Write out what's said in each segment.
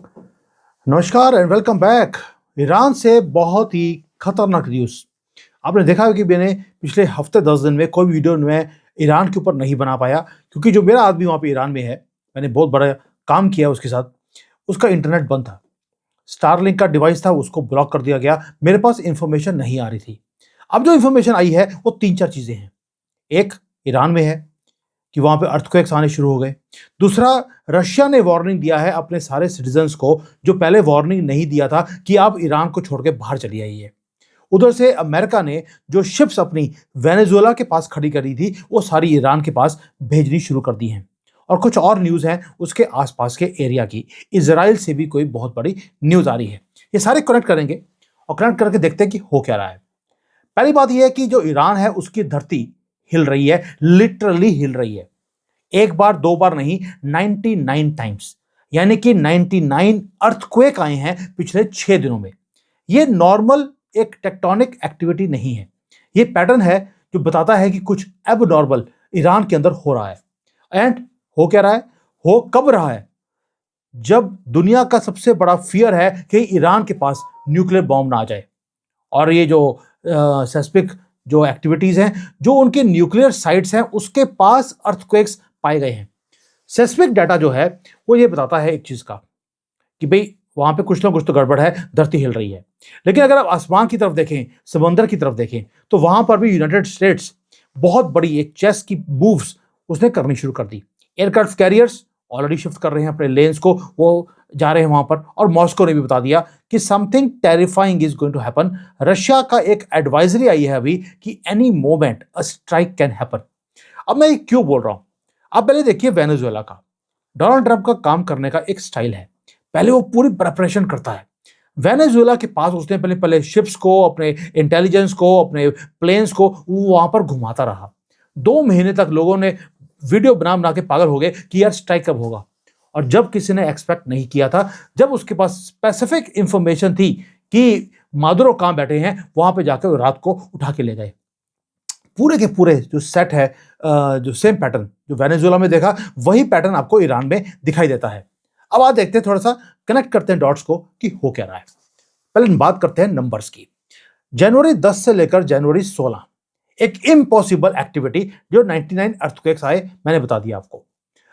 नमस्कार and welcome back. Iran से बहुत ही खतरनाक न्यूज़। आपने देखा है कि मैंने पिछले हफ्ते 10 दिन में कोई वीडियो में ईरान के ऊपर नहीं बना पाया, क्योंकि जो मेरा आदमी वहाँ पे ईरान में है, मैंने बहुत बड़ा काम किया उसके साथ, उसका इंटरनेट बंद था। स्टारलिंक का डिवाइस था, उसको ब्लॉक कर दिया गया। मेरे पास इंफॉर्मेशन नहीं आ रही थी। अब जो इंफॉर्मेशन आई है वो 3-4 चीज़ें हैं। एक, ईरान में है कि वहाँ पे अर्थक्वेक्स आने शुरू हो गए। दूसरा, रशिया ने वार्निंग दिया है अपने सारे सिटीजन्स को, जो पहले वार्निंग नहीं दिया था कि आप ईरान को छोड़ के बाहर चली आइए। उधर से अमेरिका ने जो शिप्स अपनी वेनेजुएला के पास खड़ी करी थी, वो सारी ईरान के पास भेजनी शुरू कर दी हैं। और कुछ और न्यूज़ हैं उसके आसपास के एरिया की। इजराइल से भी कोई बहुत बड़ी न्यूज़ आ रही है। ये सारे कनेक्ट करेंगे और कनेक्ट करके देखते हैं कि हो क्या रहा है। पहली बात यह है कि जो ईरान है उसकी धरती हिल रही है, लिटरली हिल रही है। एक बार दो बार नहीं, 99 टाइम्स, यानी कि 99 अर्थक्वेक आए हैं पिछले 6 दिनों में। ये नॉर्मल एक टेक्टोनिक एक्टिविटी नहीं है। ये पैटर्न है जो बताता है कि कुछ एबनॉर्मल ईरान के अंदर हो रहा है। एंड हो क्या रहा है, हो कब रहा है? जब दुनिया का सबसे बड़ा फियर है कि ईरान के पास न्यूक्लियर बॉम्ब ना आ जाए। और ये जो सेस्मिक जो एक्टिविटीज हैं, जो उनके न्यूक्लियर साइट्स हैं, उसके पास अर्थक्वेक्स पाए गए हैं। सेस्मिक डाटा जो है वो ये बताता है एक चीज का, कि भाई वहां पे कुछ ना कुछ तो गड़बड़ है, धरती हिल रही है। लेकिन अगर आप आसमान की तरफ देखें, समंदर की तरफ देखें, तो वहां पर भी यूनाइटेड स्टेट्स बहुत बड़ी एक चेस की मूव्स उसने करनी शुरू कर दी। एयरक्राफ्ट कैरियर्स ऑलरेडी शिफ्ट कर रहे हैं अपने लेन्स को, वो जा रहे हैं वहां पर। और मॉस्को ने भी बता दिया कि something terrifying is going to happen. Russia का एक एडवाइजरी आई है अभी कि any moment a strike can happen. अब मैं क्यों बोल रहा हूं, आप पहले देखिए वेनेजुएला का। डोनाल्ड ट्रंप का काम करने का एक स्टाइल है, पहले वो पूरी प्रिपरेशन करता है। वेनेजुएला के पास उसने पहले पहले शिप्स को, अपने इंटेलिजेंस को, अपने प्लेन्स को वो वहां पर घुमाता रहा। 2 महीने तक लोगों ने वीडियो बना बना के पागल हो गए कि यार स्ट्राइक कब होगा। और जब किसी ने एक्सपेक्ट नहीं किया था, जब उसके पास स्पेसिफिक इंफॉर्मेशन थी कि मादुरो कहां बैठे हैं, वहां पे जाकर रात को उठा के ले गए। पूरे के पूरे जो सेट है, जो सेम पैटर्न जो वेनेजुएला में देखा, वही पैटर्न आपको ईरान में दिखाई देता है। अब आप देखते हैं, थोड़ा सा कनेक्ट करते हैं डॉट्स को कि हो क्या रहा है। पहले बात करते हैं नंबर्स की। जनवरी 10 से लेकर जनवरी 16 एक इम्पॉसिबल एक्टिविटी, जो 99 अर्थक्वेक्स आए, मैंने बता दिया आपको।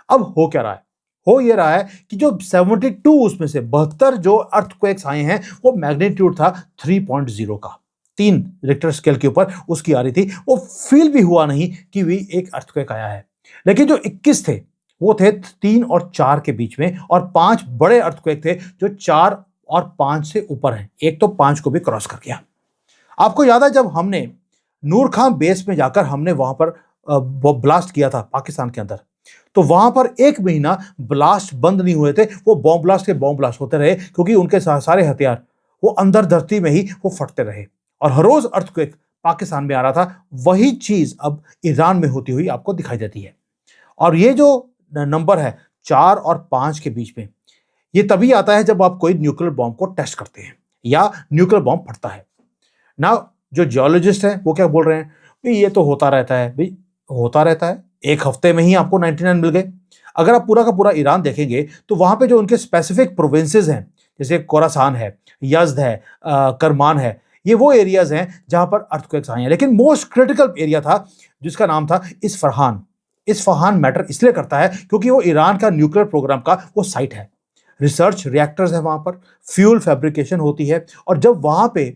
अब हो क्या रहा है? हो ये रहा है कि जो 72 उसमें से 72 जो अर्थक्वेक्स आए हैं, वो मैग्नीट्यूड था 3.0 का, 3 रिक्टर स्केल के ऊपर उसकी आ रही थी। वो फील भी हुआ नहीं कि भी एक अर्थक्वेक आया है। लेकिन जो 21 थे वो थे 3 और 4 के बीच में, और 5 बड़े अर्थक्वेक थे जो 4 और 5 से ऊपर हैं। एक तो 5 को भी क्रॉस कर गया। आपको याद है जब हमने नूर खान बेस में जाकर हमने वहां पर ब्लास्ट किया था पाकिस्तान के अंदर, तो वहां पर 1 महीना ब्लास्ट बंद नहीं हुए थे। वो बॉम्ब ब्लास्ट के बॉम्ब ब्लास्ट होते रहे, क्योंकि उनके सारे हथियार वो अंदर धरती में ही वो फटते रहे, और हर रोज अर्थक्वेक पाकिस्तान में आ रहा था। वही चीज अब ईरान में होती हुई आपको दिखाई देती है। और ये जो नंबर है 4 और 5 के बीच में, ये तभी आता है जब आप कोई न्यूक्लियर बॉम्ब को टेस्ट करते हैं या न्यूक्लियर बॉम्ब फटता है ना। जो जियोलॉजिस्ट हैं वो क्या बोल रहे हैं, भाई ये तो होता रहता है। भाई होता रहता है, एक हफ्ते में ही आपको 99 मिल गए। अगर आप पूरा का पूरा ईरान देखेंगे तो वहां पे जो उनके स्पेसिफिक प्रोविंसेस हैं, जैसे खोरासान है, यज़्द है, करमान है, ये वो एरियाज हैं जहां पर अर्थक्वेक्स आए हैं। लेकिन मोस्ट क्रिटिकल एरिया था जिसका नाम था इस्फहान। इस्फहान मैटर इसलिए करता है क्योंकि वो ईरान का न्यूक्लियर प्रोग्राम का वो साइट है। रिसर्च रिएक्टर्स है वहां पर, फ्यूल फैब्रिकेशन होती है। और जब वहां पे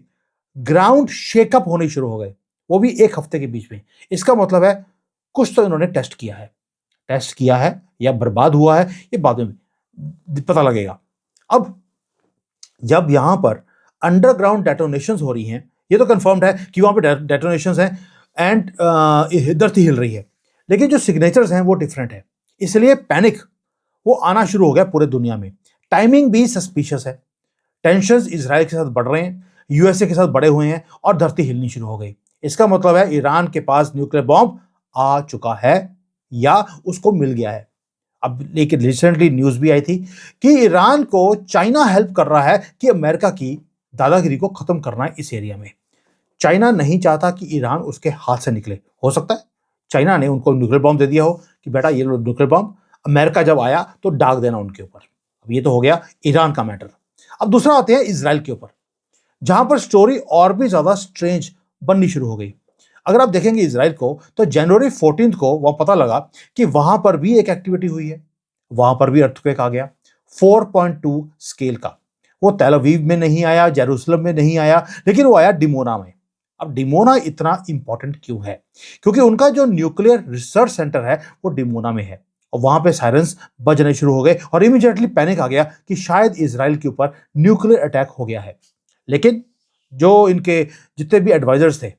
ग्राउंड शेकअप होने शुरू हो गए, वो भी 1 हफ्ते के बीच में, इसका मतलब है कुछ तो इन्होंने टेस्ट किया है। टेस्ट किया है या बर्बाद हुआ है, ये बाद में पता लगेगा। अब जब यहां पर अंडरग्राउंड डेटोनेशंस हो रही हैं, ये तो कंफर्म्ड है कि वहां पे डेटोनेशंस हैं एंड धरती हिल रही है, लेकिन जो सिग्नेचर्स हैं वो डिफरेंट है। इसलिए पैनिक वो आना शुरू हो गया पूरे दुनिया में। टाइमिंग भी सस्पिशियस है। टेंशंस इजराइल के साथ बढ़ रहे हैं, यूएसए के साथ बढ़े हुए हैं, और धरती हिलनी शुरू हो गई। इसका मतलब है ईरान के पास न्यूक्लियर बॉम्ब आ चुका है या उसको मिल गया है। अब लेकिन रिसेंटली न्यूज भी आई थी कि ईरान को चाइना हेल्प कर रहा है कि अमेरिका की दादागिरी को खत्म करना है इस एरिया में। चाइना नहीं चाहता कि ईरान उसके हाथ से निकले। हो सकता है चाइना ने उनको न्यूक्लियर बॉम्ब दे दिया हो कि बेटा ये लो न्यूक्लियर बॉम्ब, अमेरिका जब आया तो दाग देना उनके ऊपर। अब ये तो हो गया ईरान का मैटर। अब दूसरा आते हैं इजराइल के ऊपर, जहां पर स्टोरी और भी ज्यादा स्ट्रेंज बननी शुरू हो गई। अगर आप देखेंगे इजराइल को, तो जनवरी 14 को वह पता लगा कि वहां पर भी एक एक्टिविटी हुई है, वहां पर भी अर्थक्वेक आ गया 4.2 स्केल का। वो तेल अवीव में नहीं आया, जेरूसलम में नहीं आया, लेकिन वो आया डिमोना में। अब डिमोना इतना इंपॉर्टेंट क्यों है? क्योंकि उनका जो न्यूक्लियर रिसर्च सेंटर है वो डिमोना में है, और वहां पे सायरन्स बजने शुरू हो गए और इमीडिएटली पैनिक आ गया कि शायद इजराइल के ऊपर न्यूक्लियर अटैक हो गया है। लेकिन जो इनके जितने भी एडवाइजर्स थे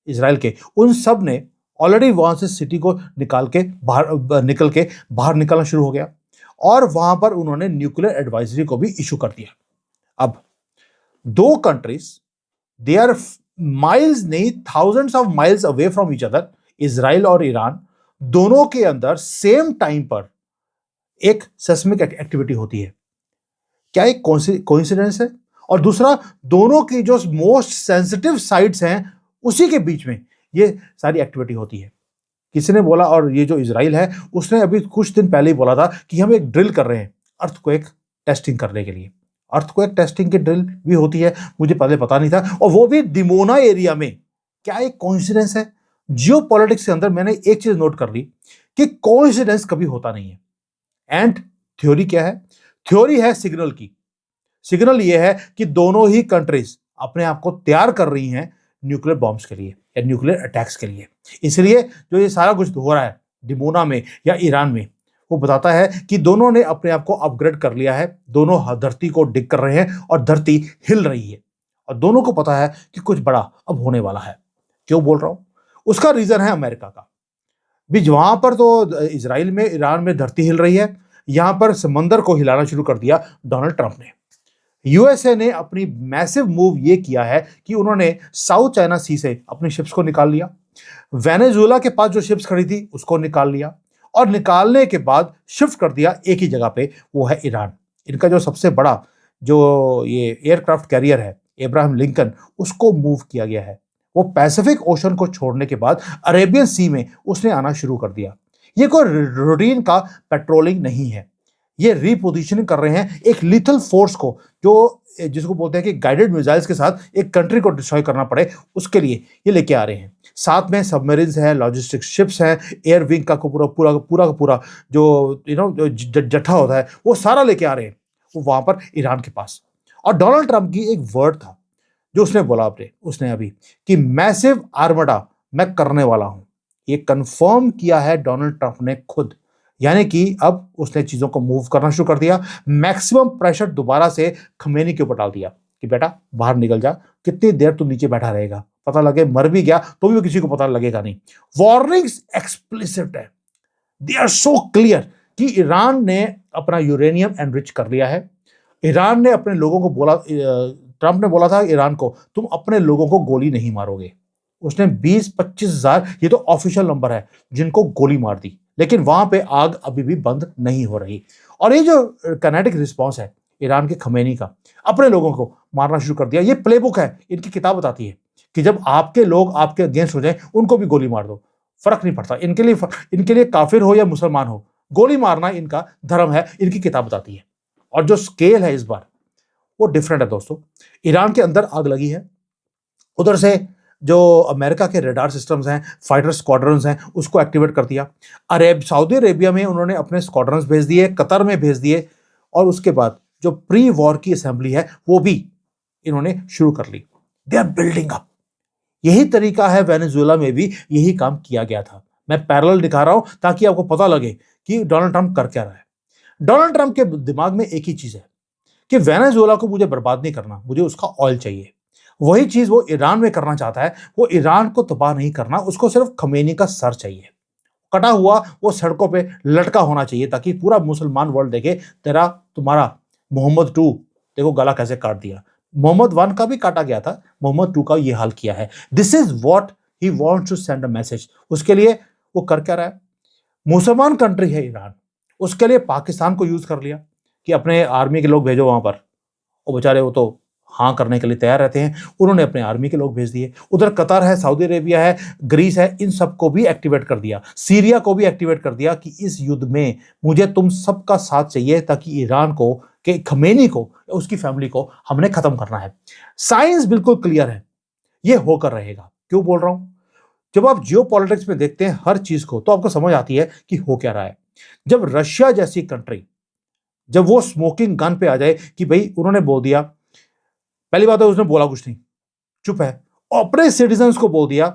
इजराइल के, उन सब ने ऑलरेडी वहां से सिटी को निकल के बाहर निकलना शुरू हो गया, और वहां पर उन्होंने न्यूक्लियर एडवाइजरी को भी इशू कर दिया। अब दो कंट्रीज, दे आर माइल्स नहीं, thousands of miles away from each other, Israel और ईरान, दोनों के अंदर सेम टाइम पर एक सेस्मिक एक्टिविटी होती है। क्या एक कोइंसिडेंस है? और दूसरा, दोनों की जो मोस्ट सेंसिटिव साइट्स हैं उसी के बीच में ये सारी एक्टिविटी होती है। किसी ने बोला, और ये जो इजराइल है उसने अभी कुछ दिन पहले ही बोला था कि हम एक ड्रिल कर रहे हैं अर्थक्वेक टेस्टिंग करने के लिए। अर्थक्वेक टेस्टिंग की ड्रिल भी होती है, मुझे पहले पता नहीं था, और वो भी डिमोना एरिया में। क्या एक कोइंसिडेंस है? जियोपॉलिटिक्स के अंदर मैंने एक चीज नोट कर ली कि कोइंसिडेंस कभी होता नहीं है। एंड थ्योरी क्या है? थ्योरी है सिग्नल की। सिग्नल ये है कि दोनों ही कंट्रीज अपने आप को तैयार कर रही हैं न्यूक्लियर बॉम्ब्स के लिए या न्यूक्लियर अटैक्स के लिए। इसलिए जो ये सारा कुछ हो रहा है डिमोना में या ईरान में, वो बताता है कि दोनों ने अपने आप को अपग्रेड कर लिया है, दोनों धरती को डिग कर रहे हैं और धरती हिल रही है, और दोनों को पता है कि कुछ बड़ा अब होने वाला है। क्यों बोल रहा हूं? उसका रीजन है अमेरिका का भी। वहां पर तो इजराइल में, ईरान में धरती हिल रही है, यहां पर समंदर को हिलाना शुरू कर दिया डोनाल्ड ट्रंप ने। यूएसए ने अपनी मैसिव मूव ये किया है कि उन्होंने साउथ चाइना सी से अपनी शिप्स को निकाल लिया, वेनेजुएला के पास जो शिप्स खड़ी थी उसको निकाल लिया, और निकालने के बाद शिफ्ट कर दिया एक ही जगह पे, वो है ईरान। इनका जो सबसे बड़ा जो ये एयरक्राफ्ट कैरियर है एब्राहम लिंकन, उसको मूव किया गया है। वो पैसिफिक ओशन को छोड़ने के बाद अरेबियन सी में उसने आना शुरू कर दिया। ये कोई रूटीन का पेट्रोलिंग नहीं है, ये रीपोजिशनिंग कर रहे हैं एक लिथल फोर्स को, जो जिसको बोलते हैं कि गाइडेड मिसाइल्स के साथ एक कंट्री को डिस्ट्रॉय करना पड़े, उसके लिए ये लेके आ रहे हैं। साथ में सबमरीन्स हैं, लॉजिस्टिक शिप्स हैं, एयर विंग का पूरा पूरा पूरा पूरा जो जट्ठा होता है वो सारा लेके आ रहे हैं वो वहां पर ईरान के पास। और डोनाल्ड ट्रंप की एक वर्ड था जो उसने बोला उसने अभी कि मैसिव आर्मडा मैं करने वाला हूं। ये कंफर्म किया है डोनाल्ड ट्रंप ने खुद, यानी कि अब उसने चीजों को मूव करना शुरू कर दिया। मैक्सिमम प्रेशर दोबारा से खमेनी के ऊपर डाल दिया कि बेटा बाहर निकल जा, कितनी देर तू नीचे बैठा रहेगा, पता लगे मर भी गया तो भी किसी को पता लगेगा नहीं। वार्निंग्स एक्सप्लिसिट है, दे आर सो क्लियर कि ईरान ने अपना यूरेनियम एनरिच कर लिया है। ईरान ने अपने लोगों को बोला, ट्रंप ने बोला था ईरान को, तुम अपने लोगों को गोली नहीं मारोगे। उसने 20-25 हजार, ये तो ऑफिशियल नंबर है, जिनको गोली मार दी, लेकिन वहां पे आग अभी भी बंद नहीं हो रही। और ये जो काइनेटिक रिस्पॉन्स है ईरान के खमेनी का, अपने लोगों को मारना शुरू कर दिया। ये प्लेबुक है, इनकी किताब बताती है कि जब आपके लोग आपके अगेंस्ट हो जाए उनको भी गोली मार दो, फर्क नहीं पड़ता इनके लिए काफिर हो या मुसलमान हो, गोली मारना इनका धर्म है, इनकी किताब बताती है। और जो स्केल है इस बार वो डिफरेंट है दोस्तों। ईरान के अंदर आग लगी है, उधर से जो अमेरिका के रडार सिस्टम्स हैं, फाइटर स्क्वाड्रन्स हैं, उसको एक्टिवेट कर दिया। सऊदी अरेबिया में उन्होंने अपने स्क्वाड्रन्स भेज दिए, कतर में भेज दिए, और उसके बाद जो प्री वॉर की असेंबली है वो भी इन्होंने शुरू कर ली। They are building up. यही तरीका है, वेनेजुएला में भी यही काम किया गया था। मैं पैरेलल दिखा रहा हूं ताकि आपको पता लगे कि डोनाल्ड ट्रंप कर क्या रहा है। डोनाल्ड ट्रंप के दिमाग में एक ही चीज है कि वेनेजुएला को मुझे बर्बाद नहीं करना, मुझे उसका ऑयल चाहिए। वही चीज वो ईरान में करना चाहता है। वो ईरान को तबाह नहीं करना, उसको सिर्फ खमेनी का सर चाहिए, कटा हुआ, वो सड़कों पे लटका होना चाहिए, ताकि पूरा मुसलमान वर्ल्ड देखे तुम्हारा मोहम्मद 2 देखो गला कैसे काट दिया। मोहम्मद 1 का भी काटा गया था, मोहम्मद 2 का ये हाल किया है। This is what he wants to send a message. उसके लिए वो कर क्या रहा है? मुसलमान कंट्री है ईरान, उसके लिए पाकिस्तान को यूज कर लिया कि अपने आर्मी के लोग भेजो वहां पर। वो बेचारे वो तो हाँ करने के लिए तैयार रहते हैं। उन्होंने अपने आर्मी के लोग भेज दिए। उधर कतर है, सऊदी अरेबिया है, ग्रीस है, इन सबको भी एक्टिवेट कर दिया, सीरिया को भी एक्टिवेट कर दिया कि इस युद्ध में मुझे तुम सबका साथ चाहिए, ताकि ईरान को, कि खमेनी को, उसकी फैमिली को हमने खत्म करना है। साइंस बिल्कुल क्लियर है, ये होकर रहेगा। क्यों बोल रहा हूं? जब आप जियो पॉलिटिक्स में देखते हैं हर चीज को, तो आपको समझ आती है कि हो क्या रहा है। जब रशिया जैसी कंट्री, जब वो स्मोकिंग गन पे आ जाए कि भाई उन्होंने बोल दिया, पहली बात है उसने बोला कुछ नहीं, चुप है, अपने सिटीजन्स को बोल दिया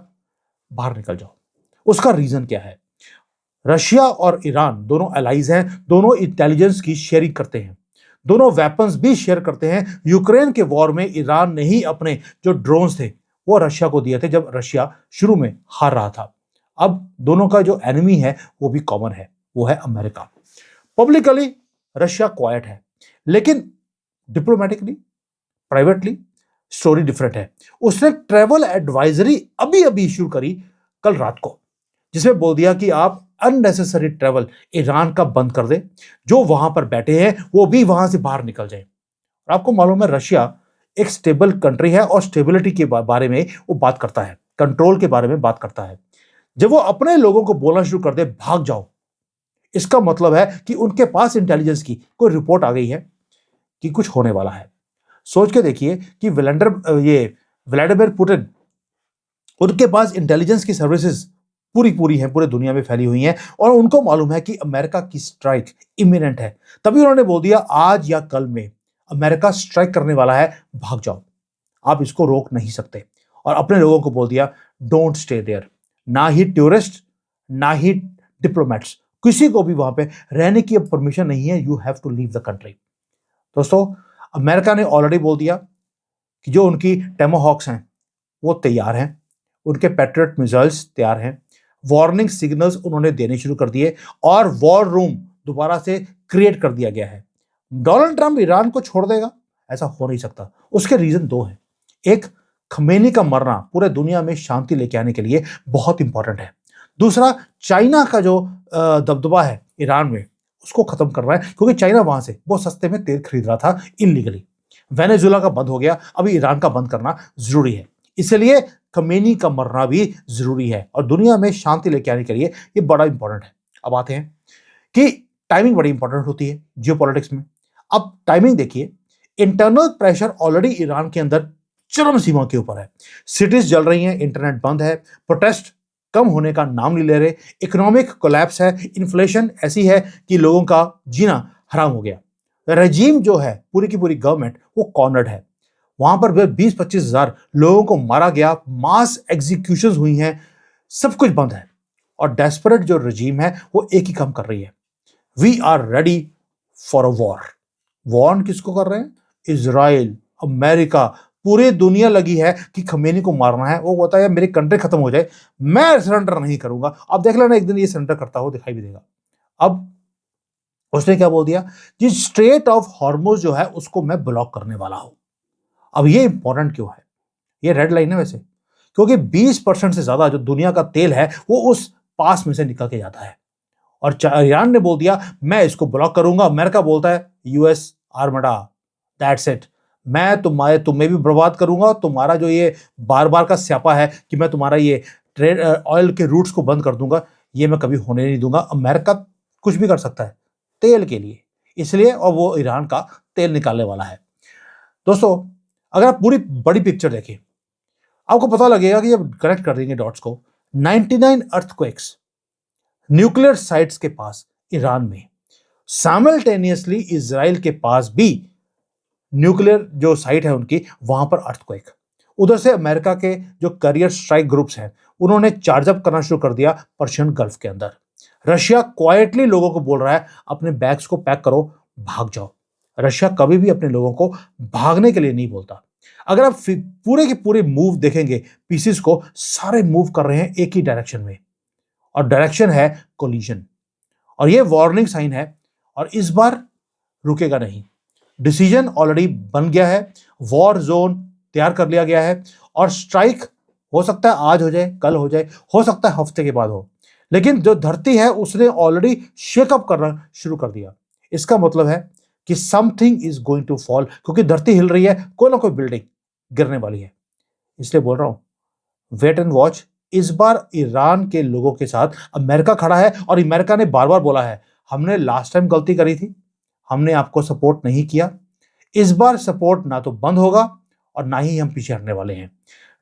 बाहर निकल जाओ। उसका रीजन क्या है? रशिया और ईरान दोनों एलाइज हैं, दोनों इंटेलिजेंस की शेयरिंग करते हैं, दोनों वेपन्स भी शेयर करते हैं। यूक्रेन के वॉर में ईरान ने ही अपने जो ड्रोन्स थे वो रशिया को दिए थे, जब रशिया शुरू में हार रहा था। अब दोनों का जो एनिमी है वो भी कॉमन है, वो है अमेरिका। पब्लिकली रशिया क्वाइट है, लेकिन डिप्लोमेटिकली, प्राइवेटली स्टोरी डिफरेंट है। उसने ट्रैवल एडवाइजरी अभी अभी इश्यू करी कल रात को, जिसमें बोल दिया कि आप अननेसेसरी ट्रैवल ईरान का बंद कर दे, जो वहां पर बैठे हैं वो भी वहां से बाहर निकल जाए। और आपको मालूम है रशिया एक स्टेबल कंट्री है और स्टेबिलिटी के बारे में वो बात करता है, कंट्रोल के बारे में बात करता है। जब वो अपने लोगों को बोलना शुरू कर दे भाग जाओ, इसका मतलब है कि उनके पास इंटेलिजेंस की कोई रिपोर्ट आ गई है कि कुछ होने वाला है। सोच के देखिए कि व्लादिमीर पुतिन, उनके पास इंटेलिजेंस की सर्विसेज पूरी पूरी हैं, पूरे दुनिया में फैली हुई हैं, और उनको मालूम है कि अमेरिका की स्ट्राइक इमिनेंट है। तभी उन्होंने बोल दिया आज या कल में अमेरिका स्ट्राइक करने वाला है, भाग जाओ, आप इसको रोक नहीं सकते। और अपने लोगों को बोल दिया डोंट स्टे देयर। ना ही टूरिस्ट, ना ही डिप्लोमेट्स, किसी को भी वहां पे रहने की परमिशन नहीं है। You have to leave the country. दोस्तों, अमेरिका ने ऑलरेडी बोल दिया कि जो उनकी टोमाहॉक्स हैं वो तैयार हैं, उनके पैट्रियट मिसाइल्स तैयार हैं, वार्निंग सिग्नल्स उन्होंने देने शुरू कर दिए, और वॉर रूम दोबारा से क्रिएट कर दिया गया है। डोनाल्ड ट्रंप ईरान को छोड़ देगा, ऐसा हो नहीं सकता। उसके रीजन दो हैं। एक, खमेनी का मरना पूरे दुनिया में शांति लेके आने के लिए बहुत इंपॉर्टेंट है। दूसरा, चाइना का जो दबदबा है ईरान में, उसको खत्म कर रहा है, क्योंकि चाइना वहां से बहुत सस्ते में तेल खरीद रहा था इलीगली। वेनेजुएला का बंद हो गया, अभी ईरान का बंद करना जरूरी है। इसलिए खमेनी का मरना भी जरूरी है, और दुनिया में शांति लेके आने के लिए ये बड़ा इंपॉर्टेंट है। अब आते हैं कि टाइमिंग बड़ी इंपॉर्टेंट होती है जियोपॉलिटिक्स में। अब टाइमिंग देखिए, इंटरनल प्रेशर ऑलरेडी ईरान के अंदर चरम सीमा के ऊपर है। सिटीज जल रही हैं, इंटरनेट बंद है, प्रोटेस्ट कम होने का नाम नहीं ले रहे, इकोनॉमिक कोलैप्स है, इन्फ्लेशन ऐसी है कि लोगों का जीना हराम हो गया। रजीम जो है, पूरी की पूरी गवर्नमेंट, वो कॉर्नर्ड है। वहां पर 20-25 हजार लोगों को मारा गया, मास एग्जीक्यूशन हुई हैं, सब कुछ बंद है। और डेस्परेट जो रजीम है वो एक ही काम कर रही है, we are ready for a war. War किसको कर रहे हैं? इजराइल, अमेरिका, पूरी दुनिया लगी है कि खमेनी को मारना है। वो कहता है मेरी कंट्री खत्म हो जाए, मैं सरेंडर नहीं करूंगा। अब देख लेना, एक दिन ये सरेंडर करता हो, दिखाई भी देगा। अब उसने क्या बोल दिया कि स्ट्रेट ऑफ हॉर्मुज जो है उसको मैं ब्लॉक करने वाला हूं। अब ये इंपॉर्टेंट क्यों है? ये रेड लाइन है वैसे, क्योंकि 20% से ज्यादा जो दुनिया का तेल है वो उस पास में से निकल के जाता है। और ईरान ने बोल दिया मैं इसको ब्लॉक करूंगा। अमेरिका बोलता है यूएस आर्मडा, दैट्स इट, मैं तुम्हें भी बर्बाद करूंगा। तुम्हारा जो ये बार बार का स्यापा है कि मैं तुम्हारा ये ट्रेड ऑयल के रूट्स को बंद कर दूंगा, ये मैं कभी होने नहीं दूंगा। अमेरिका कुछ भी कर सकता है तेल के लिए, इसलिए, और वो ईरान का तेल निकालने वाला है। दोस्तों, अगर आप पूरी बड़ी पिक्चर देखें, आपको पता लगेगा कि जब कनेक्ट कर देंगे डॉट्स को, 99 अर्थक्वेक्स न्यूक्लियर साइट्स के पास ईरान में, साइमल्टेनियसली इजराइल के पास भी न्यूक्लियर जो साइट है उनकी, वहां पर अर्थक्वेक। उधर से अमेरिका के जो करियर स्ट्राइक ग्रुप्स हैं उन्होंने चार्ज अप करना शुरू कर दिया पर्शियन गल्फ के अंदर। रशिया क्वाइटली लोगों को बोल रहा है अपने बैग्स को पैक करो, भाग जाओ। रशिया कभी भी अपने लोगों को भागने के लिए नहीं बोलता। अगर आप पूरे के पूरे मूव देखेंगे, पीसेस को सारे मूव कर रहे हैं एक ही डायरेक्शन में, और डायरेक्शन है कोलिजन। और ये वार्निंग साइन है, और इस बार रुकेगा नहीं। डिसीजन ऑलरेडी बन गया है, वॉर जोन तैयार कर लिया गया है, और स्ट्राइक हो सकता है आज हो जाए, कल हो जाए, हो सकता है हफ्ते के बाद हो, लेकिन जो धरती है उसने ऑलरेडी शेकअप करना शुरू कर दिया। इसका मतलब है कि something is going to fall, क्योंकि धरती हिल रही है, कोई ना कोई बिल्डिंग गिरने वाली है। इसलिए बोल रहा हूं, वेट एंड वॉच। इस बार ईरान के लोगों के साथ अमेरिका खड़ा है, और अमेरिका ने बार बार बोला है, हमने लास्ट टाइम गलती करी थी, हमने आपको सपोर्ट नहीं किया, इस बार सपोर्ट ना तो बंद होगा और ना ही हम पीछे हटने वाले हैं।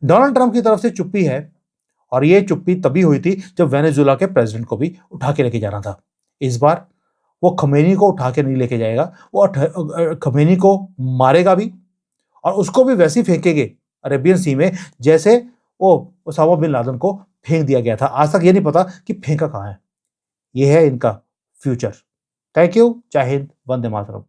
डोनाल्ड ट्रंप की तरफ से चुप्पी है, और यह चुप्पी तभी हुई थी जब वेनेजुएला के प्रेसिडेंट को भी उठा के लेके जाना था। इस बार वो खमेनी को उठा के नहीं लेके जाएगा, वो खमेनी को मारेगा भी, और उसको भी वैसे ही फेंकेंगे अरेबियन सी में जैसे वो ओसामा बिन लादेन को फेंक दिया गया था। आज तक ये नहीं पता कि फेंका कहां है। ये है इनका फ्यूचर। Thank you. जय हिंद। वंदे मातरम।